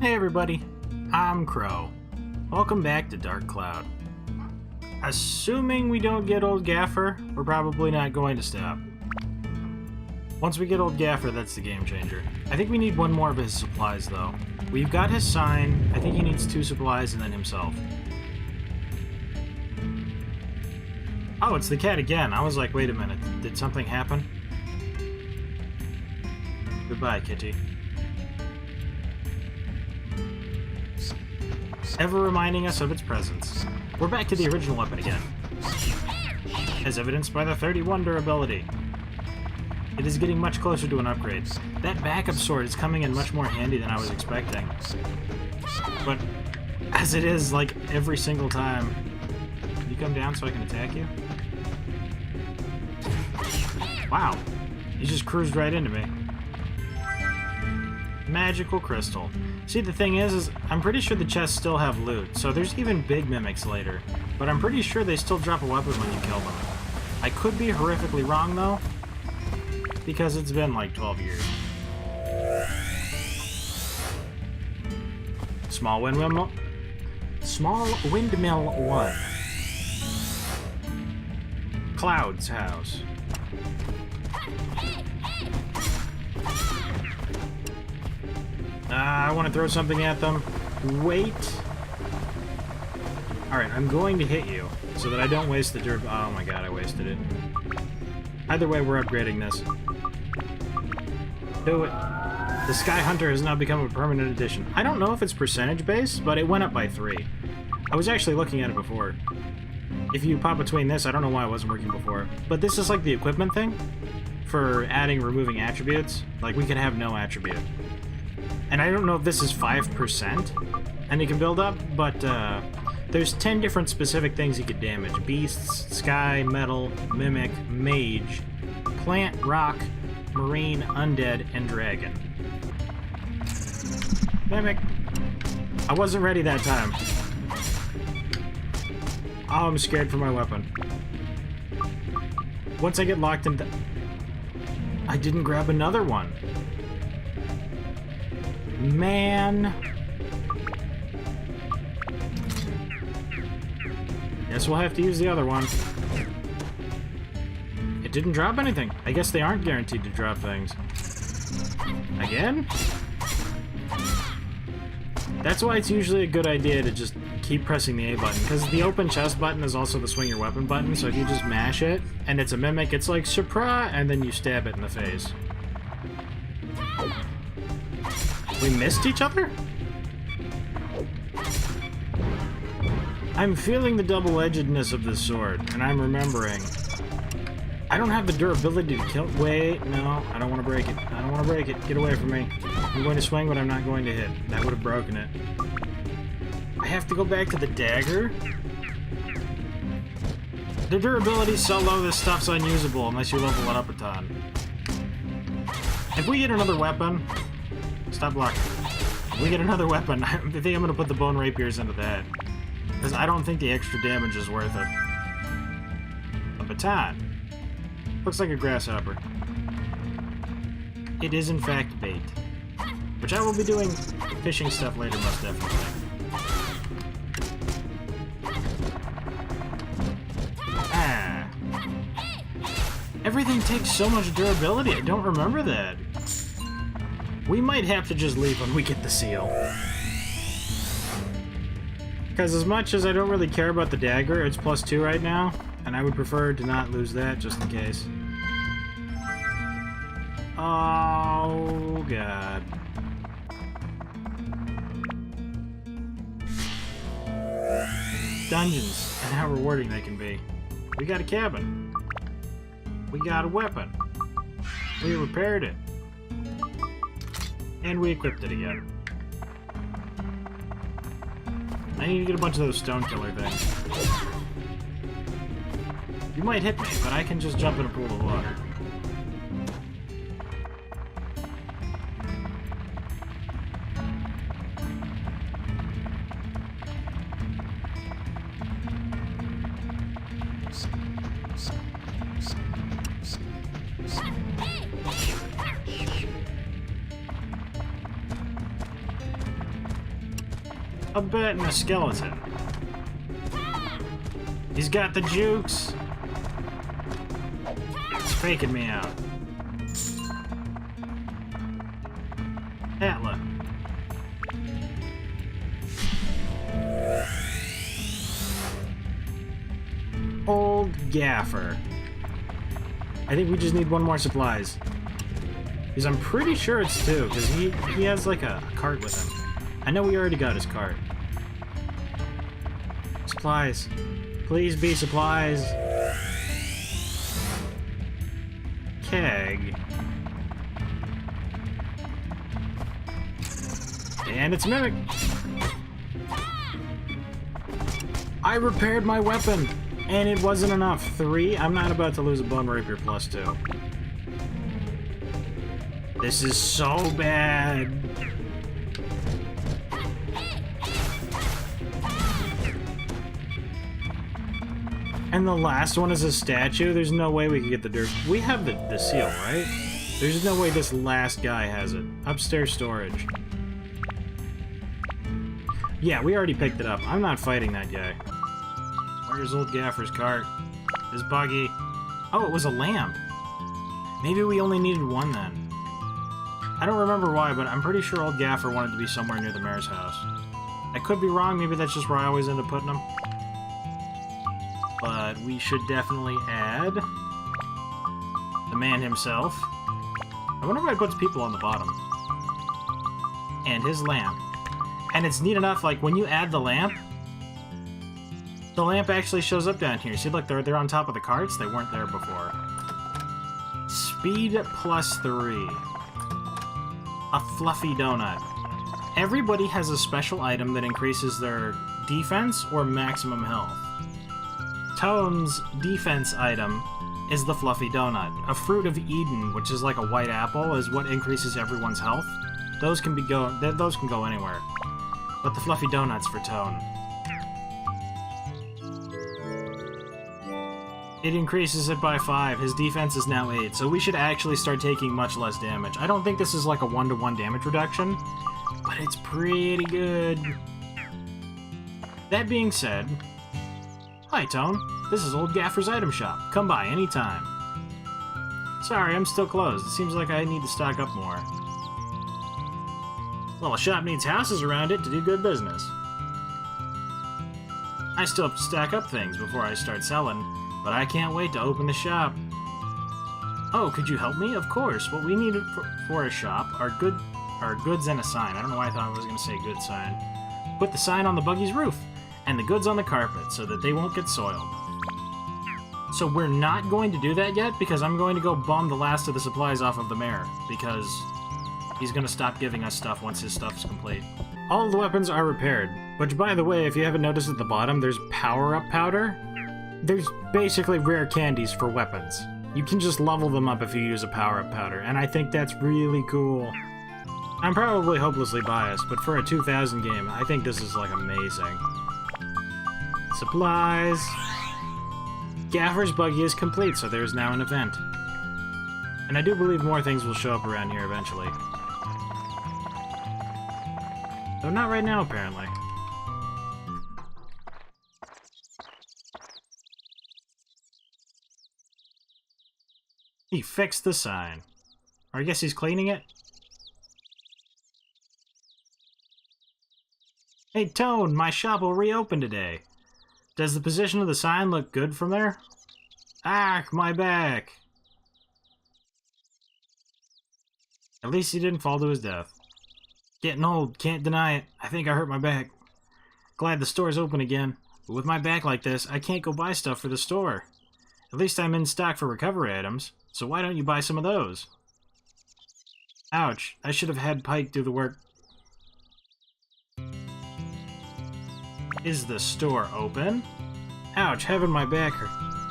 Hey everybody, I'm Crow. Welcome back to Dark Cloud. Assuming we don't get old Gaffer, we're probably not going to stop. Once we get old Gaffer, that's the game changer. I think we need one more of his supplies though. We've got his sign, I think he needs 2 supplies and then himself. Oh, it's the cat again. I was like, wait a minute, did something happen? Goodbye, kitty. Ever reminding us of its presence. We're back to the original weapon again, as evidenced by the 31 durability. It is getting much closer to an upgrade. That backup sword is coming in much more handy than I was expecting. But, as it is, like, every single time... Can you come down so I can attack you? Wow. He just cruised right into me. Magical crystal. See, the thing is I'm pretty sure the chests still have loot, so there's even big mimics later. But I'm pretty sure they still drop a weapon when you kill them. I could be horrifically wrong, though, because it's been like 12 years. Small windmill 1. Cloud's house. I want to throw something at them. Wait. Alright, I'm going to hit you so that I don't waste the dirt. Oh my god, I wasted it. Either way, we're upgrading this. Do it. The Sky Hunter has now become a permanent addition. I don't know if it's percentage based, but it went up by 3. I was actually looking at it before. If you pop between this, I don't know why it wasn't working before. But this is like the equipment thing for adding, removing attributes. Like, we could have no attribute. And I don't know if this is 5%, and you can build up, but there's 10 different specific things you could damage. Beasts, sky, metal, mimic, mage, plant, rock, marine, undead, and dragon. Mimic. I wasn't ready that time. Oh, I'm scared for my weapon. Once I get locked in... I didn't grab another one. Man. Guess we'll have to use the other one. It didn't drop anything. I guess they aren't guaranteed to drop things. Again? That's why it's usually a good idea to just keep pressing the A button, because the open chest button is also the swing your weapon button, so if you just mash it, and it's a mimic, it's like, surprise, and then you stab it in the face. We missed each other? I'm feeling the double-edgedness of this sword, and I'm remembering. I don't have the durability to kill. Wait, no, I don't want to break it. I don't want to break it. Get away from me. I'm going to swing, but I'm not going to hit. That would have broken it. I have to go back to the dagger? The durability's so low, this stuff's unusable unless you level it up a ton. If we get another weapon... Stop blocking. If we get another weapon, I think I'm going to put the bone rapiers into that. Because I don't think the extra damage is worth it. A baton. Looks like a grasshopper. It is in fact bait. Which I will be doing fishing stuff later, most definitely. Ah. Everything takes so much durability, I don't remember that. We might have to just leave when we get the seal. Because as much as I don't really care about the dagger, it's +2 right now, and I would prefer to not lose that just in case. Oh, God. Dungeons, and how rewarding they can be. We got a cabin. We got a weapon. We repaired it. And we equipped it again. I need to get a bunch of those stone killer things. You might hit me, but I can just jump in a pool of water. a bit and a skeleton. He's got the jukes. It's faking me out. Atla. Old Gaffer. I think we just need one more supplies. Because I'm pretty sure it's two, because he has like a cart with him. I know we already got his cart. Supplies. Please be supplies. Keg. And it's Mimic. I repaired my weapon, and it wasn't enough. 3? I'm not about to lose a Bone Rapier +2. This is so bad. And the last one is a statue? There's no way we can get the dirt. We have the seal, right? There's no way this last guy has it. Upstairs storage. Yeah, we already picked it up. I'm not fighting that guy. Where's old Gaffer's cart? His buggy. Oh, it was a lamp. Maybe we only needed one then. I don't remember why, but I'm pretty sure old Gaffer wanted to be somewhere near the mayor's house. I could be wrong. Maybe that's just where I always end up putting him. But we should definitely add the man himself. I wonder why he puts people on the bottom. And his lamp. And it's neat enough, like, when you add the lamp actually shows up down here. See, look, they're on top of the carts. They weren't there before. Speed +3. A fluffy donut. Everybody has a special item that increases their defense or maximum health. Tone's defense item is the fluffy donut. A fruit of Eden, which is like a white apple, is what increases everyone's health. Those can go anywhere. But the fluffy donut's for Tone. It increases it by 5. His defense is now 8, so we should actually start taking much less damage. I don't think this is like a 1-to-1 damage reduction, but it's pretty good. That being said, hi Tone, this is old Gaffer's item shop. Come by anytime. Sorry, I'm still closed. It seems like I need to stock up more. Well, a shop needs houses around it to do good business. I still have to stack up things before I start selling, but I can't wait to open the shop. Oh, could you help me? Of course. What we need for a shop are goods and a sign. I don't know why I thought I was going to say good sign. Put the sign on the buggy's roof, and the goods on the carpet, so that they won't get soiled. So we're not going to do that yet, because I'm going to go bum the last of the supplies off of the mayor, because he's going to stop giving us stuff once his stuff's complete. All the weapons are repaired, which, by the way, if you haven't noticed at the bottom, there's power-up powder. There's basically rare candies for weapons. You can just level them up if you use a power-up powder, and I think that's really cool. I'm probably hopelessly biased, but for a 2000 game, I think this is, like, amazing. Supplies. Gaffer's buggy is complete, so there's now an event. And I do believe more things will show up around here eventually. Though not right now, apparently. He fixed the sign. Or I guess he's cleaning it? Hey, Tone, my shop will reopen today. Does the position of the sign look good from there? Ah, my back! At least he didn't fall to his death. Getting old, can't deny it. I think I hurt my back. Glad the store's open again. But with my back like this, I can't go buy stuff for the store. At least I'm in stock for recovery items, so why don't you buy some of those? Ouch, I should have had Pike do the work. Is the store open? Ouch, having my back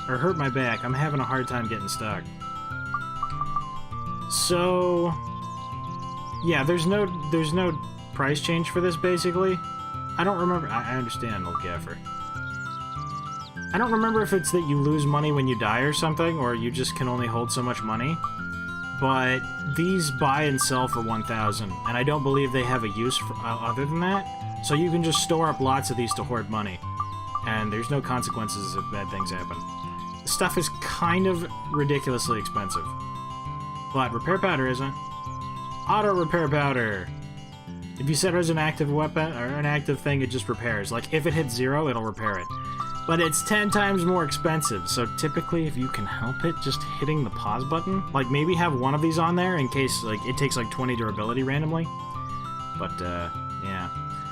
or hurt my back. I'm having a hard time getting stock. So yeah, there's no price change for this basically. I don't remember. I understand, old Gaffer. I don't remember if it's that you lose money when you die or something, or you just can only hold so much money. but these buy and sell for 1,000, and I don't believe they have a use for, other than that. So you can just store up lots of these to hoard money, and there's no consequences if bad things happen. The stuff is kind of ridiculously expensive, but repair powder isn't. Auto repair powder. If you set it as an active weapon or an active thing, it just repairs. Like if it hits 0, it'll repair it. But it's 10 times more expensive, so typically if you can help it, just hitting the pause button. Like maybe have one of these on there in case like it takes like 20 durability randomly. But yeah.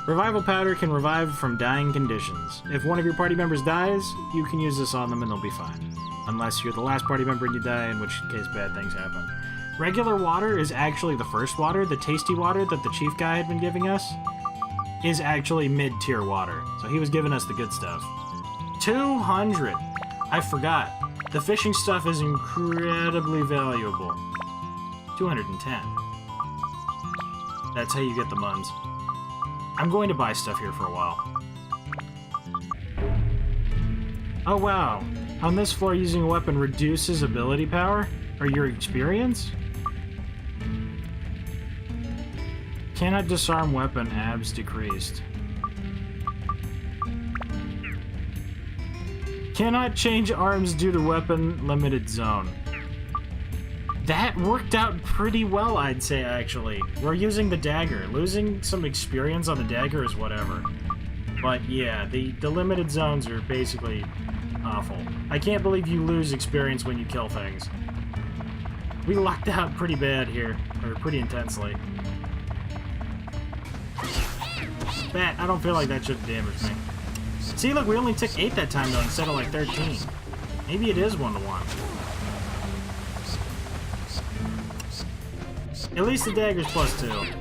Revival powder can revive from dying conditions. If one of your party members dies, you can use this on them and they'll be fine. Unless you're the last party member and you die, in which case bad things happen. Regular water is actually the first water. The tasty water that the chief guy had been giving us is actually mid-tier water. So he was giving us the good stuff. 200! I forgot. The fishing stuff is incredibly valuable. 210. That's how you get the muns. I'm going to buy stuff here for a while. Oh wow. On this floor, using a weapon reduces ability power? Or your experience? Cannot disarm weapon, abs decreased. Cannot change arms due to weapon limited zone. That worked out pretty well, I'd say, actually. We're using the dagger. Losing some experience on the dagger is whatever. But yeah, the limited zones are basically awful. I can't believe you lose experience when you kill things. We lucked out pretty bad here, or pretty intensely. That, I don't feel like that should have damaged me. See, look, we only took 8 that time, though, instead of, like, 13. Maybe it is 1-to-1. At least the dagger's +2.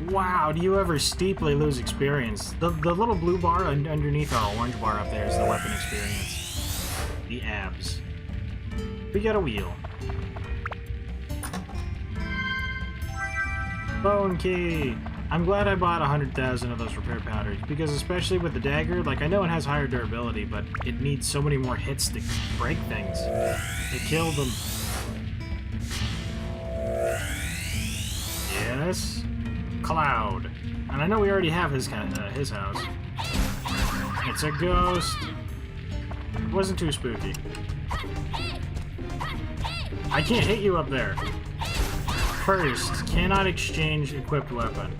Wow, do you ever steeply lose experience? The little blue bar underneath our orange bar up there is the weapon experience. The abs. We got a wheel. Bone key! I'm glad I bought 100,000 of those repair powders, because especially with the dagger, like, I know it has higher durability, but it needs so many more hits to break things. It killed them. Yes? Cloud. And I know we already have his house. It's a ghost. It wasn't too spooky. I can't hit you up there. First, cannot exchange equipped weapon.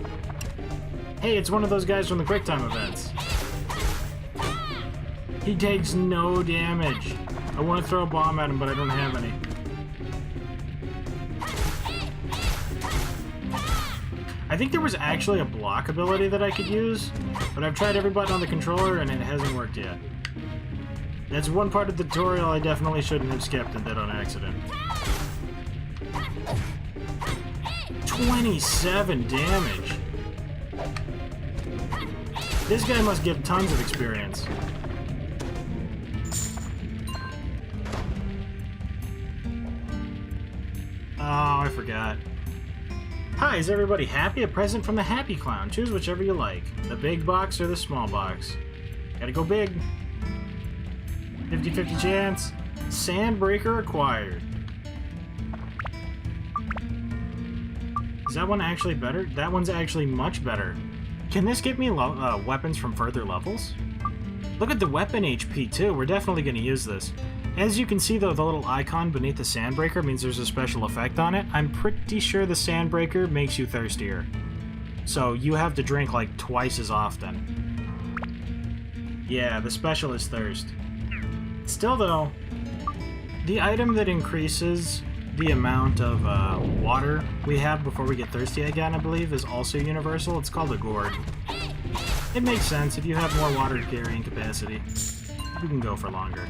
Hey, it's one of those guys from the QuickTime events. He takes no damage. I want to throw a bomb at him, but I don't have any. I think there was actually a block ability that I could use, but I've tried every button on the controller and it hasn't worked yet. That's one part of the tutorial I definitely shouldn't have skipped and did on accident. 27 damage. This guy must give tons of experience. Oh, I forgot. Hi, is everybody happy? A present from the Happy Clown. Choose whichever you like. The big box or the small box. Gotta go big. 50-50 chance. Sandbreaker acquired. Is that one actually better? That one's actually much better. Can this give me weapons from further levels? Look at the weapon HP too. We're definitely going to use this. As you can see though, the little icon beneath the Sandbreaker means there's a special effect on it. I'm pretty sure the Sandbreaker makes you thirstier. So you have to drink like twice as often. Yeah, the special is thirst. Still though, the item that increases the amount of water we have before we get thirsty again, I believe, is also universal. It's called a gourd. It makes sense. If you have more water carrying capacity, you can go for longer.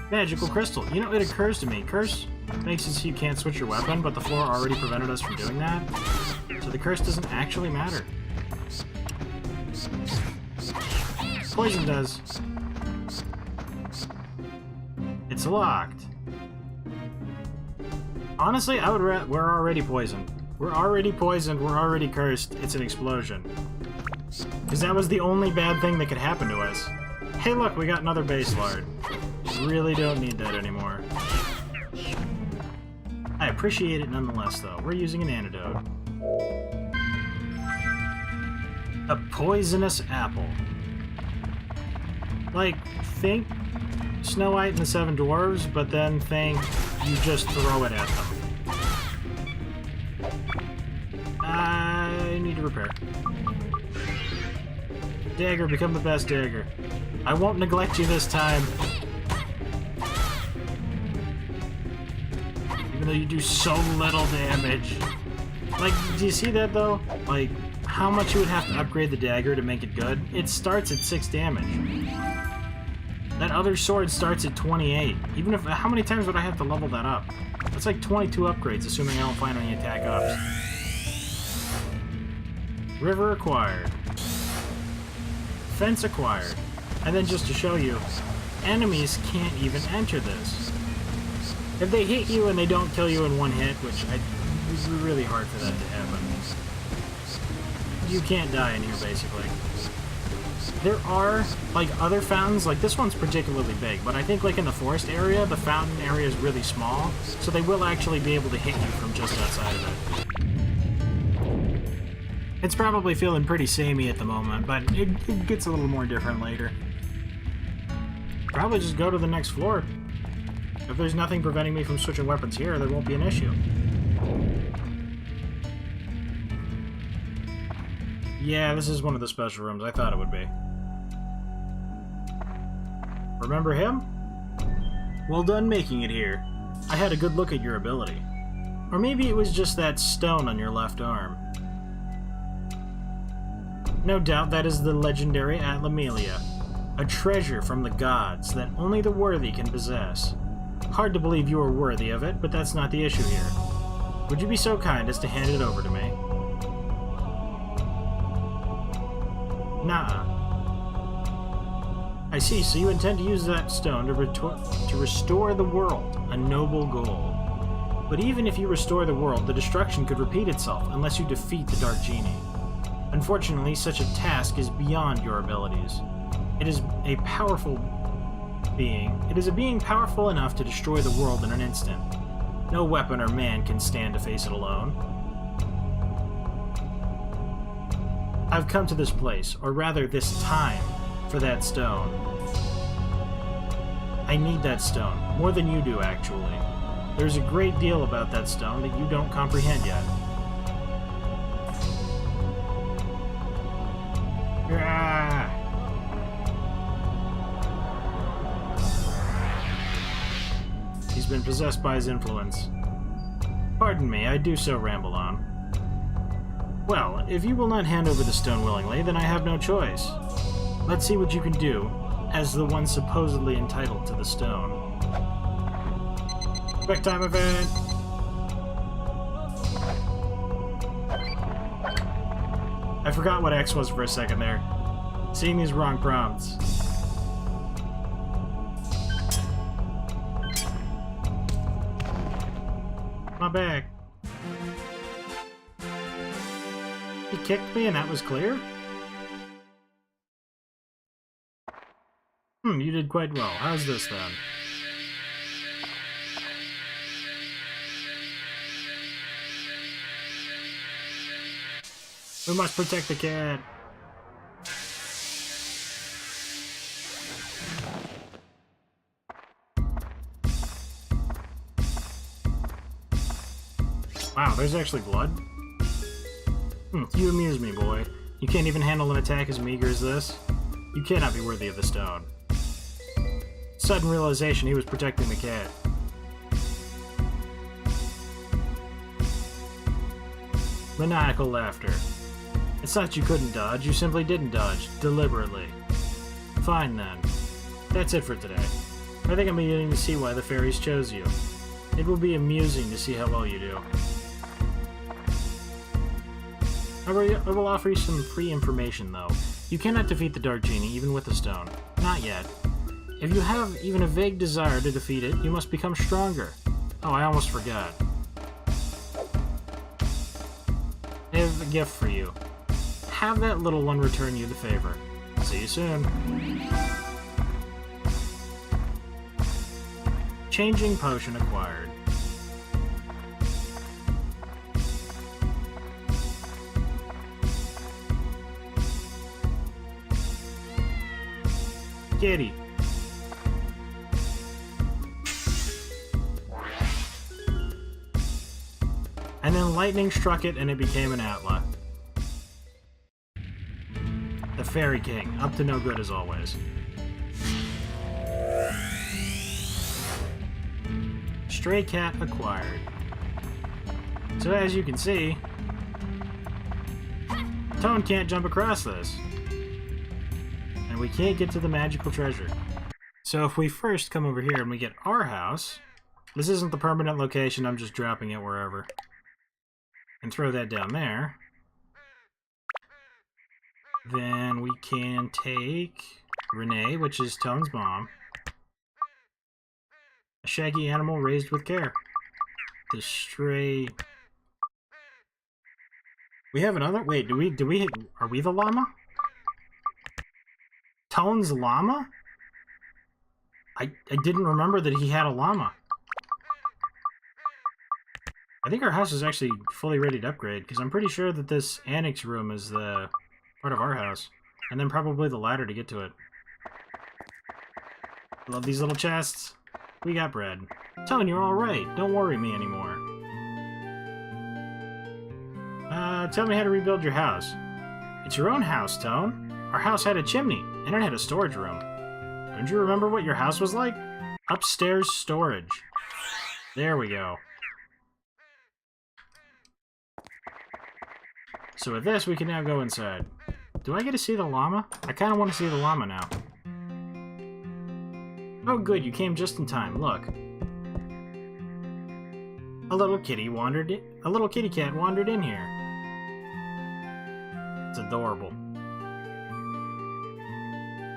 Magical crystal. You know, it occurs to me, curse makes it so you can't switch your weapon, but the floor already prevented us from doing that. So the curse doesn't actually matter. Poison does. It's locked. Honestly, I would we're already poisoned. We're already poisoned, we're already cursed. It's an explosion. Because that was the only bad thing that could happen to us. Hey look, we got another base lard. Really don't need that anymore. I appreciate it nonetheless, though. We're using an antidote. A poisonous apple. Like, think Snow White and the Seven Dwarves, but then think you just throw it at them. I need to repair. Dagger, become the best dagger. I won't neglect you this time. Even though you do so little damage. Like, do you see that though? Like, how much you would have to upgrade the dagger to make it good? It starts at 6 damage. That other sword starts at 28. Even if, how many times would I have to level that up? That's like 22 upgrades, assuming I don't find any attack ups. River acquired. Fence acquired. And then just to show you, enemies can't even enter this. If they hit you and they don't kill you in one hit, which it's really hard for that to happen, you can't die in here, basically. There are, like, other fountains, like this one's particularly big, but I think, like, in the forest area, the fountain area is really small, so they will actually be able to hit you from just outside of it. It's probably feeling pretty samey at the moment, but it gets a little more different later. Probably just go to the next floor. If there's nothing preventing me from switching weapons here, there won't be an issue. Yeah, this is one of the special rooms. I thought it would be. Remember him? Well done making it here. I had a good look at your ability. Or maybe it was just that stone on your left arm. No doubt that is the legendary Atlamelia, a treasure from the gods that only the worthy can possess. Hard to believe you are worthy of it, but that's not the issue here. Would you be so kind as to hand it over to me? Nah. I see, so you intend to use that stone to restore the world, a noble goal. But even if you restore the world, the destruction could repeat itself unless you defeat the Dark Genie. Unfortunately, such a task is beyond your abilities. It is a powerful being. It is a being powerful enough to destroy the world in an instant. No weapon or man can stand to face it alone. I've come to this place, or rather this time, for that stone. I need that stone, more than you do, actually. There's a great deal about that stone that you don't comprehend yet. He's been possessed by his influence. Pardon me, I do so ramble on. Well, if you will not hand over the stone willingly, then I have no choice. Let's see what you can do, as the one supposedly entitled to the stone. Quick time event! I forgot what X was for a second there. Seeing these wrong prompts. My back. He kicked me and that was clear? You did quite well. How's this then? We must protect the cat. Wow, there's actually blood? You amuse me, boy. You can't even handle an attack as meager as this? You cannot be worthy of the stone. Sudden realization he was protecting the cat. Maniacal laughter. It's not you couldn't dodge, you simply didn't dodge, deliberately. Fine then. That's it for today. I think I'm beginning to see why the fairies chose you. It will be amusing to see how well you do. I will offer you some free information, though. You cannot defeat the Dark Genie, even with a stone. Not yet. If you have even a vague desire to defeat it, you must become stronger. Oh, I almost forgot. I have a gift for you. Have that little one return you the favor. See you soon. Changing potion acquired. Kitty. And then lightning struck it and it became an Atla. The Fairy King, up to no good as always. Stray cat acquired. So as you can see, Tone can't jump across this. And we can't get to the magical treasure. So if we first come over here and we get our house, this isn't the permanent location, I'm just dropping it wherever. And throw that down there. Then we can take Renee, which is Tone's mom. A shaggy animal raised with care. The stray... We have another? Wait, are we the llama? Tone's llama? I didn't remember that he had a llama. I think our house is actually fully ready to upgrade, because I'm pretty sure that this annex room is the part of our house. And then probably the ladder to get to it. Love these little chests. We got bread. Tone, you're alright. Don't worry me anymore. Tell me how to rebuild your house. It's your own house, Tone. Our house had a chimney, and it had a storage room. Don't you remember what your house was like? Upstairs storage. There we go. So with this, we can now go inside. Do I get to see the llama? I kind of want to see the llama now. Oh good, you came just in time. Look. A little kitty cat wandered in here. It's adorable.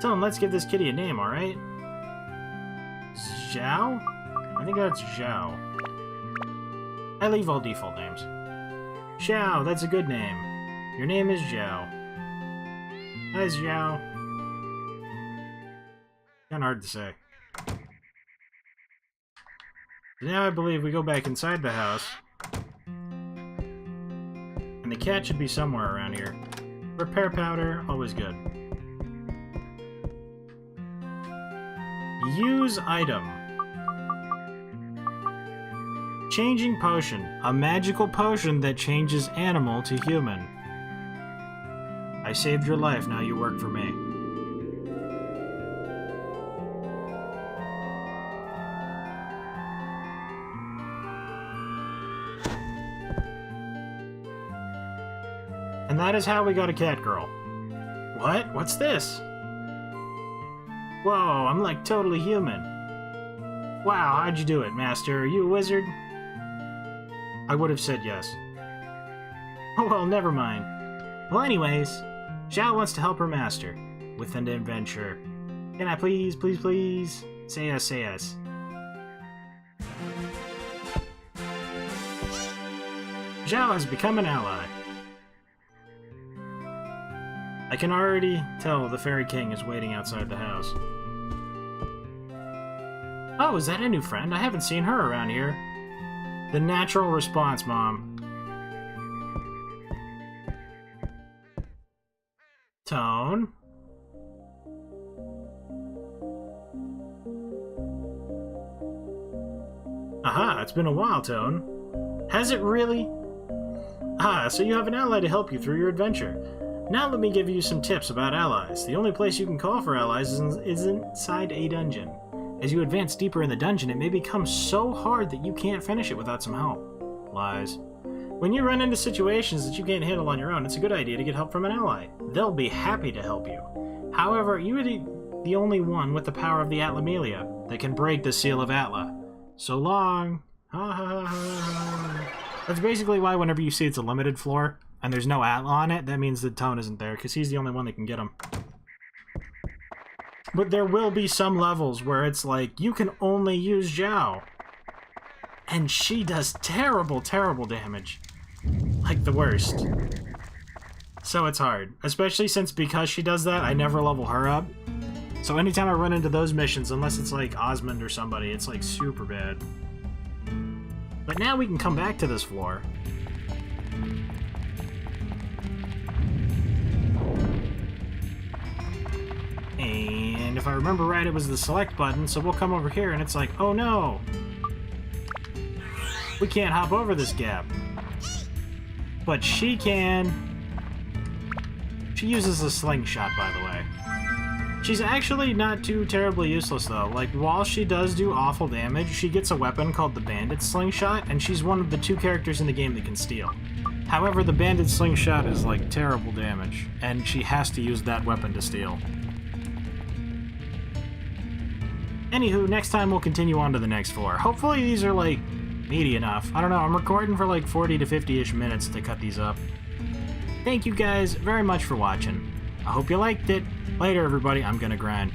Tone, let's give this kitty a name, alright? Zhao? I think that's Zhao. I leave all default names. Zhao, that's a good name. Your name is Zhao. Hi, Zhao. Kinda hard to say. Now I believe we go back inside the house. And the cat should be somewhere around here. Repair powder, always good. Use item. Changing potion. A magical potion that changes animal to human. I saved your life, now you work for me. And that is how we got a cat girl. What? What's this? Whoa, I'm like totally human. Wow, how'd you do it, master? Are you a wizard? I would have said yes. Oh well, never mind. Well anyways, Zhao wants to help her master with an adventure. Can I please, please, please? Say yes, say yes. Zhao has become an ally. I can already tell the Fairy King is waiting outside the house. Oh, is that a new friend? I haven't seen her around here. The natural response, Mom. Tone? Aha, it's been a while, Tone. Has it really? Ah, so you have an ally to help you through your adventure. Now let me give you some tips about allies. The only place you can call for allies is inside a dungeon. As you advance deeper in the dungeon, it may become so hard that you can't finish it without some help. Lies. When you run into situations that you can't handle on your own, it's a good idea to get help from an ally. They'll be happy to help you. However, you are the only one with the power of the Atlamelia that can break the seal of Atla. So long. Ha ha ha ha. That's basically why whenever you see it's a limited floor, and there's no Atla on it, that means the Tone isn't there, because he's the only one that can get him. But there will be some levels where it's like, you can only use Zhao. And she does terrible, terrible damage. Like the worst. So it's hard. Especially since because she does that, I never level her up. So anytime I run into those missions, unless it's like Osmond or somebody, it's like super bad. But now we can come back to this floor. And if I remember right, it was the select button, so we'll come over here and it's like, oh no! We can't hop over this gap. But she can. She uses a slingshot, by the way. She's actually not too terribly useless, though. Like, while she does do awful damage, she gets a weapon called the Bandit Slingshot, and she's one of the 2 characters in the game that can steal. However, the Bandit Slingshot is, like, terrible damage, and she has to use that weapon to steal. Anywho, next time we'll continue on to the next floor. Hopefully these are, like, meaty enough. I don't know, I'm recording for, like, 40 to 50-ish minutes to cut these up. Thank you guys very much for watching. I hope you liked it. Later, everybody. I'm gonna grind.